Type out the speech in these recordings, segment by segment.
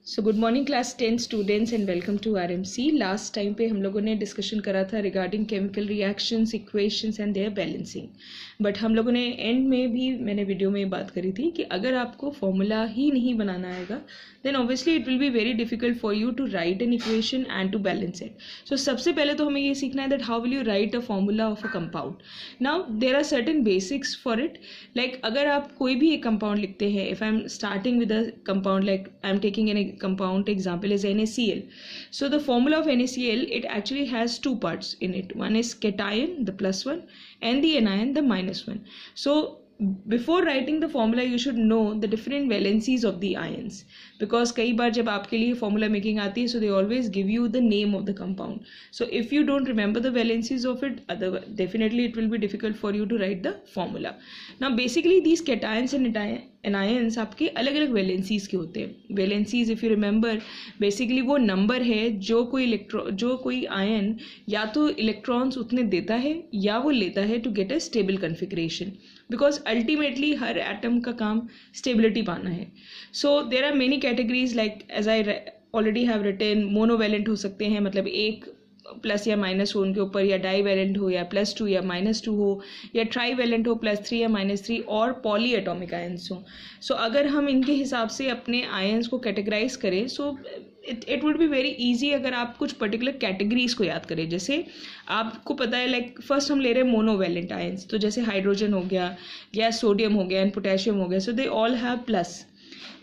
So good morning class 10 students and welcome to RMC. Last time पे हम लोगों ने डिस्कशन करा था regarding chemical reactions, equations and their balancing. But हम लोगों ने एंड में भी मैंने वीडियो में बात करी थी कि अगर आपको फॉर्मूला ही नहीं बनाना आएगा then obviously it will be very difficult for you to write an equation and to balance it. So सबसे पहले तो हमें ये सीखना है that how will you write a formula of a compound. Now there are certain basics for it. Like अगर आप कोई भी एक कंपाउंड लिखते हैं, if I am starting with a compound, like I am taking an compound example is NaCl. So the formula of NaCl, it actually has two parts in it. One is cation, the plus one, and the anion, the minus one. So before writing the formula you should know the different valencies of the ions, because कई बार जब आपके लिए formula making आती है so they always give you the name of the compound. So if you don't remember the valencies of it, definitely it will be difficult for you to write the formula. Now basically these cations and anions आपके अलग अलग valencies के होते हैं। Valencies if you remember basically वो number है जो कोई आयन या तो इलेक्ट्रॉन्स उतने देता है या वो लेता है to get a stable configuration, because ultimately हर एटम का काम स्टेबिलिटी पाना है। So there are many categories, like as I already have written, monovalent हो सकते हैं, मतलब एक प्लस या माइनस हो उनके ऊपर, या डाईवैलेंट हो, या +2 या -2 हो, या ट्राईवैलेंट हो +3 या -3, और पॉली एटॉमिक आयंस हो। सो अगर हम इनके हिसाब से अपने आयंस को कैटेगराइज करें so it would be very easy अगर आप कुछ पर्टिकुलर कैटेगरीज को याद करें। जैसे आपको पता है, लाइक फर्स्ट हम ले रहे हैं मोनोवैलेंट आयंस, तो जैसे हाइड्रोजन हो गया या सोडियम हो गया एंड पोटेशियम हो गया, so they all have plus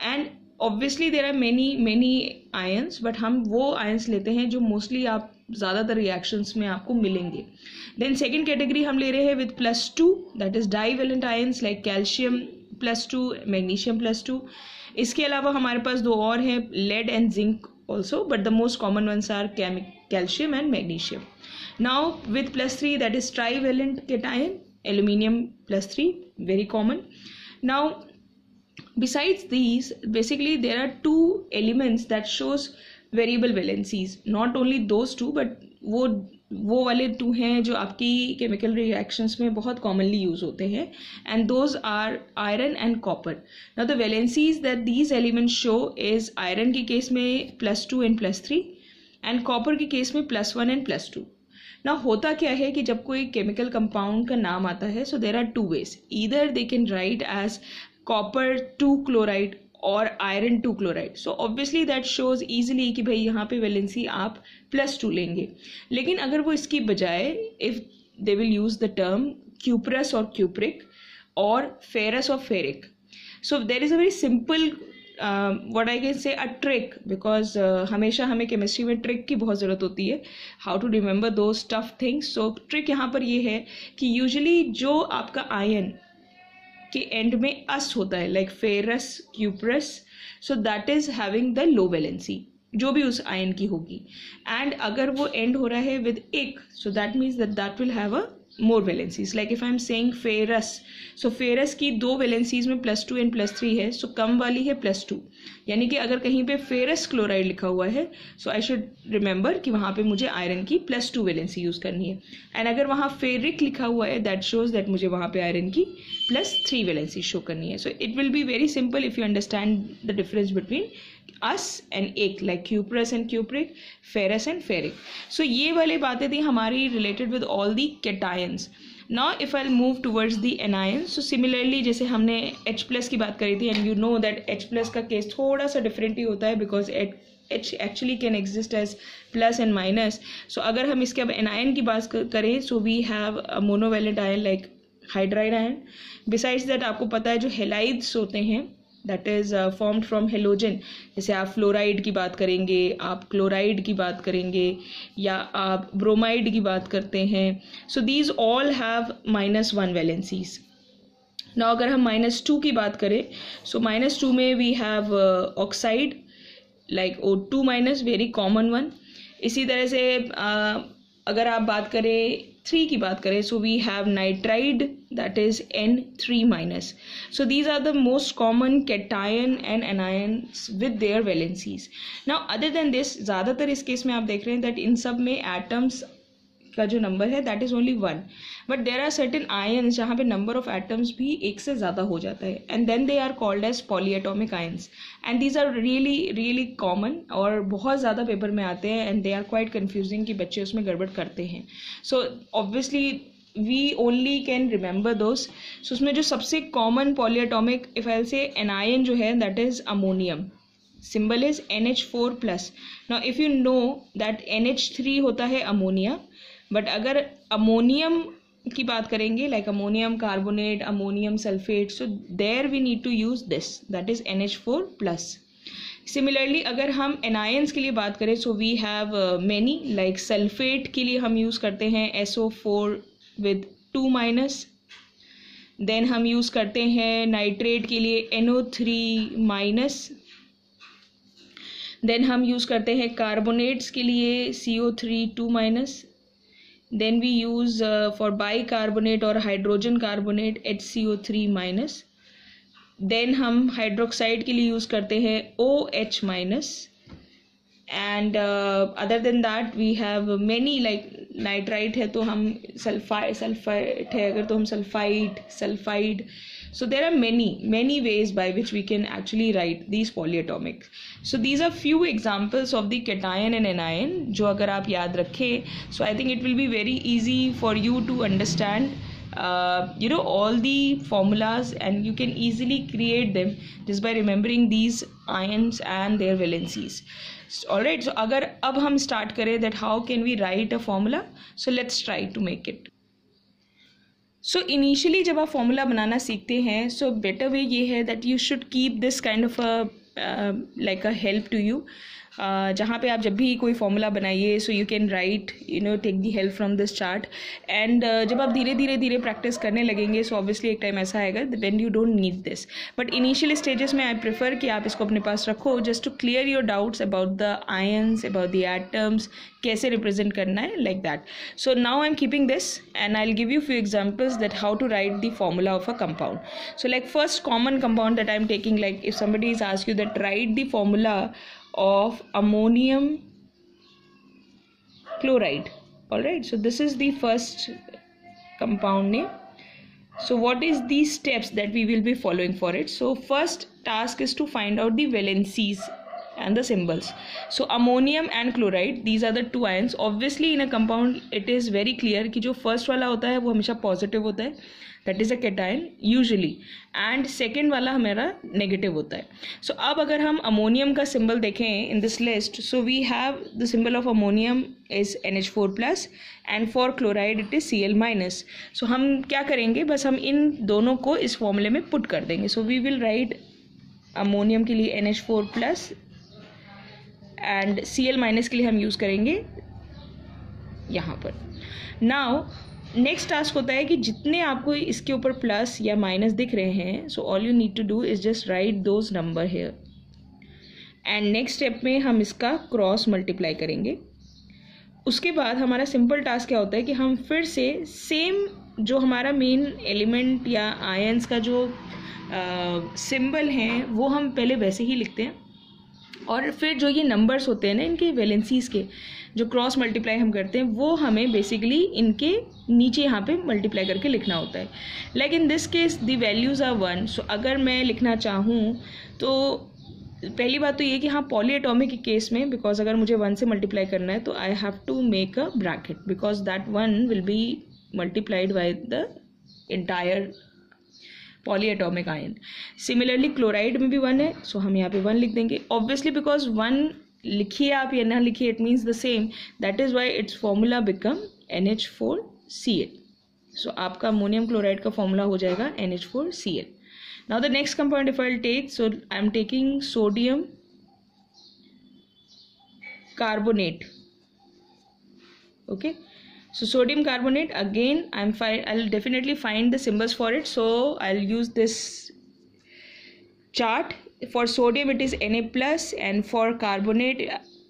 and obviously there are many ions, but हम वो आयंस लेते हैं जो मोस्टली आप ज़्यादातर रिएक्शंस में आपको मिलेंगे। देन सेकेंड कैटेगरी हम ले रहे हैं with +2, that is divalent ions like calcium +2, magnesium +2। इसके अलावा हमारे पास दो और हैं, lead and zinc also, but the most common ones are calcium and magnesium. Now with +3 that is trivalent cation, aluminium +3, very common. Now besides these, basically there are two elements that shows variable valencies, not only those two but वो वाले to हैं जो आपकी chemical reactions में बहुत commonly use होते हैं, and those are iron and copper. Now the valencies that these elements show is iron के केस में +2 एंड +3 एंड कॉपर के केस में +1 एंड +2। ना होता क्या है कि जब कोई केमिकल कंपाउंड का नाम आता है so there are two ways, either they can write as copper 2 chloride और iron 2 chloride. So obviously that shows easily कि भाई यहाँ पे वैलेंसी आप +2 लेंगे। लेकिन अगर वो इसकी बजाय if they will use the term cuprous और क्यूप्रिक और फेरस और ferric, so there is a very simple what I can say a trick, because हमेशा हमें केमिस्ट्री में ट्रिक की बहुत ज़रूरत होती है, how to remember those tough things. So trick यहाँ पर ये है कि यूजुअली जो आपका आयन के एंड में अस होता है, like ferrous, cuprous, so that is having the low valency, जो भी उस आयन की होगी, एंड अगर वो एंड हो रहा है विद एक, so that means that will have a more valencies. Like if I am saying ferrous, so ferrous की दो valencies में +2 एंड +3 है, so कम वाली है +2, यानी कि अगर कहीं पे फेरस क्लोराइड लिखा हुआ है so I should remember कि वहाँ पे मुझे आयरन की +2 वैलेंसी यूज करनी है, एंड अगर वहाँ फेरिक लिखा हुआ है दैट शोज दैट मुझे वहाँ पे आयरन की +3 वैलेंसी शो करनी है। So it will be very simple if you understand the difference between ous and ic, like cuprous and cupric, ferrous and ferric. So ये वाली बातें थी हमारी related with all the cations. Now if I move towards the anions, so similarly जैसे हमने H+ की बात करी थी, and you know that H+ का केस थोड़ा सा डिफरेंट ही होता है, because H actually can exist as plus and minus. So अगर हम इसके अब एनायन की बात करें, so we have a monovalent ion like hydride ion. Besides that आपको पता है जो हेलाइड्स होते हैं that is formed from halogen, जैसे आप फ्लोराइड की बात करेंगे, आप क्लोराइड की बात करेंगे, या आप ब्रोमाइड की बात करते हैं, so these all have -1 valencies. ना अगर हम -2 की बात करें, सो -2 में we have oxide like O2-, very common one. इसी तरह से अगर आप बात करें 3 की बात करें, so we have nitride that is N3-। So these are the most common cation and anions with their valencies. Now other than this, ज़्यादातर इस केस में आप देख रहे हैं दैट इन सब में एटम्स का जो नंबर है that is only 1, but there are certain ions जहाँ पे नंबर ऑफ एटम्स भी एक से ज़्यादा हो जाता है, and then they are called as polyatomic ions, and these are really common और बहुत ज़्यादा पेपर में आते हैं, and they are quite confusing कि बच्चे उसमें गड़बड़ करते हैं. So obviously we only can remember those. So उसमें जो सबसे कॉमन पॉलीएटॉमिक इफ आई से एनायन जो है that is ammonium. Symbol is NH4 plus. Now if you know that NH3 होता है अमोनिया, बट अगर अमोनियम की बात करेंगे like ammonium carbonate, ammonium sulphate, so there we need to use this that is NH4 plus. Similarly अगर हम anions के लिए बात करें so we have many, like sulphate के लिए हम यूज़ करते हैं SO4 विद 2 माइनस. देन हम यूज़ करते हैं नाइट्रेट के लिए NO3 माइनस. देन हम यूज़ करते हैं कार्बोनेट्स के लिए CO3 2 minus. Then we use for bicarbonate और hydrogen carbonate HCO3 minus. Then हम हाइड्रोक्साइड के लिए यूज़ करते हैं OH minus. And other than that we have many, like nitrite है तो हम सल्फाइट है अगर तो हम sulphide. So there are many ways by which we can actually write these polyatomic. So these are few examples of the cation and anion जो अगर आप याद रखें, so I think it will be very easy for you to understand all the formulas, and you can easily create them just by remembering these ions and their valencies. Alright, so अगर अब हम start करें that how can we write a formula, so let's try to make it. So initially जब आप formula बनाना सीखते हैं so better way ये है that you should keep this kind of like a help to you, जहाँ पे आप जब भी कोई फॉर्मूला बनाइए so you can write take the help from this chart. And जब आप धीरे प्रैक्टिस करने लगेंगे सो ऑब्वियसली एक टाइम ऐसा आएगा when you don't need this, but initial stages में आई प्रेफर कि आप इसको अपने पास रखो just to clear your doubts about the ions, about the atoms, कैसे रिप्रेजेंट करना है, like that. So now I am keeping this and I will give you few examples that how to write the formula of a compound. So like first common compound that I am taking, like if somebody is asked you that write the formula of ammonium chloride. All right, so this is the first compound name. So what is the steps that we will be following for it? So first task is to find out the valencies and the symbols. So ammonium and chloride, these are the two ions. Obviously in a compound it is very clear कि जो first वाला होता है वो हमेशा positive होता है, that is a cation usually, and second वाला हमारा negative होता है. So अब अगर हम ammonium का symbol देखें in this list, so we have the symbol of ammonium is NH4 plus and for chloride it is Cl minus. So हम क्या करेंगे, बस हम इन दोनों को इस फॉर्मूले में पुट कर देंगे. So we will write ammonium के लिए NH4 plus and Cl minus के लिए हम यूज़ करेंगे यहाँ पर. नाउ नेक्स्ट टास्क होता है कि जितने आपको इसके ऊपर प्लस या माइनस दिख रहे हैं so all you need to do is just write those numbers here, and next step में हम इसका क्रॉस मल्टीप्लाई करेंगे. उसके बाद हमारा सिंपल टास्क क्या होता है कि हम फिर से सेम जो हमारा मेन एलिमेंट या आयंस का जो सिंबल हैं वो हम पहले वैसे ही लिखते हैं, और फिर जो ये नंबर्स होते हैं ना इनके वैलेंसीज के जो क्रॉस मल्टीप्लाई हम करते हैं वो हमें बेसिकली इनके नीचे यहाँ पे मल्टीप्लाई करके लिखना होता है. Like in this case the values are 1. So अगर मैं लिखना चाहूँ तो पहली बात तो ये कि हाँ पॉलीएटॉमिक के केस में बिकॉज अगर मुझे 1 से मल्टीप्लाई करना है तो I have to make a bracket because that 1 will be multiplied by the entire polyatomic ion. Similarly chloride में भी 1 है सो हम यहाँ पे 1 लिख देंगे. ऑब्वियसली बिकॉज 1 लिखिए आप या ना लिखिए it means the same, that is why its formula become NH4Cl. So आपका अमोनियम क्लोराइड का फॉर्मूला हो जाएगा NH4Cl. Now the next compound if I take, so I am taking sodium carbonate. Okay, so sodium carbonate again I'll definitely find the symbols for it, so I'll use this chart. For sodium it is Na plus and for carbonate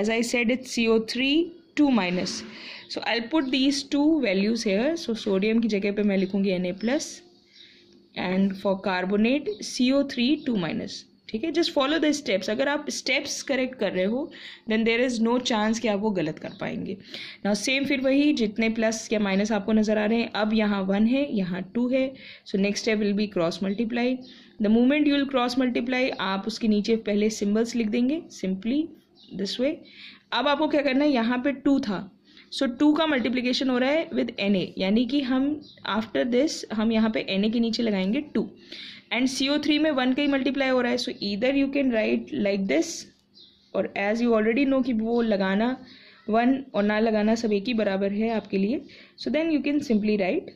as I said it's CO3 2 minus. So I'll put these two values here. So sodium की जगह पे मैं लिखूंगी Na plus and for carbonate CO3 2 minus. ठीक है, just follow the steps. अगर आप steps correct कर रहे हो then there is no chance कि आप वो गलत कर पाएंगे. नाउ सेम फिर वही, जितने प्लस या माइनस आपको नज़र आ रहे हैं, अब यहाँ 1 है, यहाँ 2 है. So next step will be cross multiply. The moment you will cross multiply, आप उसके नीचे पहले सिम्बल्स लिख देंगे सिंपली दिस वे. अब आपको क्या करना है, यहाँ पे 2 था, सो 2 का मल्टीप्लिकेशन हो रहा है विद Na, यानी कि हम आफ्टर दिस हम यहाँ पे Na के नीचे लगाएंगे 2. एंड CO3 में 1 का ही मल्टीप्लाई हो रहा है. सो either you can right like this, और एज यू ऑलरेडी नो कि वो लगाना 1 और ना लगाना सब एक ही बराबर है आपके लिए. So then you can simply write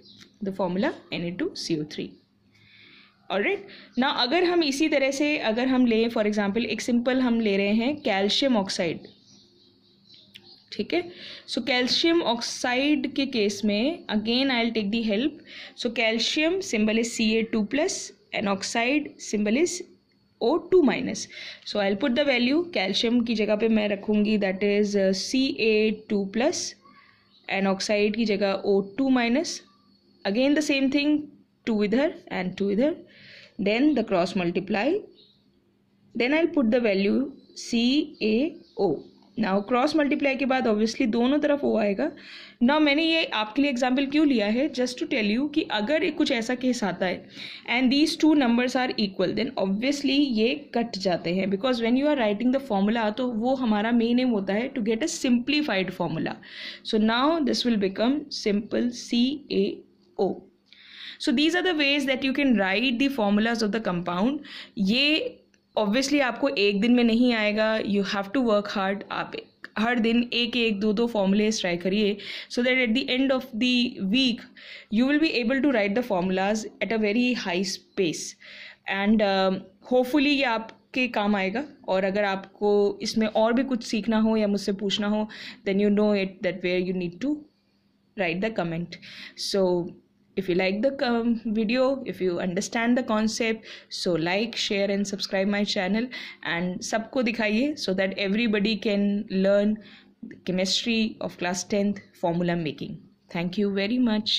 the formula Na2CO3. Alright. Now अगर हम इसी तरह से अगर हम लें फॉर एग्जांपल एक सिंपल हम ले रहे हैं कैल्शियम ऑक्साइड. ठीक है, सो कैल्शियम ऑक्साइड के केस में again I will take the help. So calcium symbol is Ca2+, and oxide symbol is O2-. So I'll put the value, calcium की जगह पे मैं रखूँगी that is Ca2+, and oxide की जगह O2-. Again the same thing, 2 इधर and 2 इधर. Then the cross multiply. Then I'll put the value CaO. Now cross multiply के बाद ऑब्वियसली दोनों तरफ O आएगा. नाउ मैंने ये आपके लिए एग्जाम्पल क्यों लिया है, जस्ट टू टेल यू कि अगर कुछ ऐसा केस आता है and these 2 numbers are equal then obviously ये कट जाते हैं, because when you are writing the formula तो वो हमारा मेन एम होता है to get a simplified formula. So now this will become simple CaO. So these are the ways that you can write the formulas of the compound. ये obviously आपको एक दिन में नहीं आएगा, you have to work hard. आप हर दिन एक 2 फॉर्मूलेज ट्राई करिए so that at the end of the week you will be able to write the formulas at a very high space. And hopefully ये आपके काम आएगा. और अगर आपको इसमें और भी कुछ सीखना हो या मुझसे पूछना हो then you know it that where you need to write the comment. So if you like the video, if you understand the concept, so like, share and subscribe my channel and सबको दिखाइए so that everybody can learn chemistry of class 10th formula making. Thank you very much.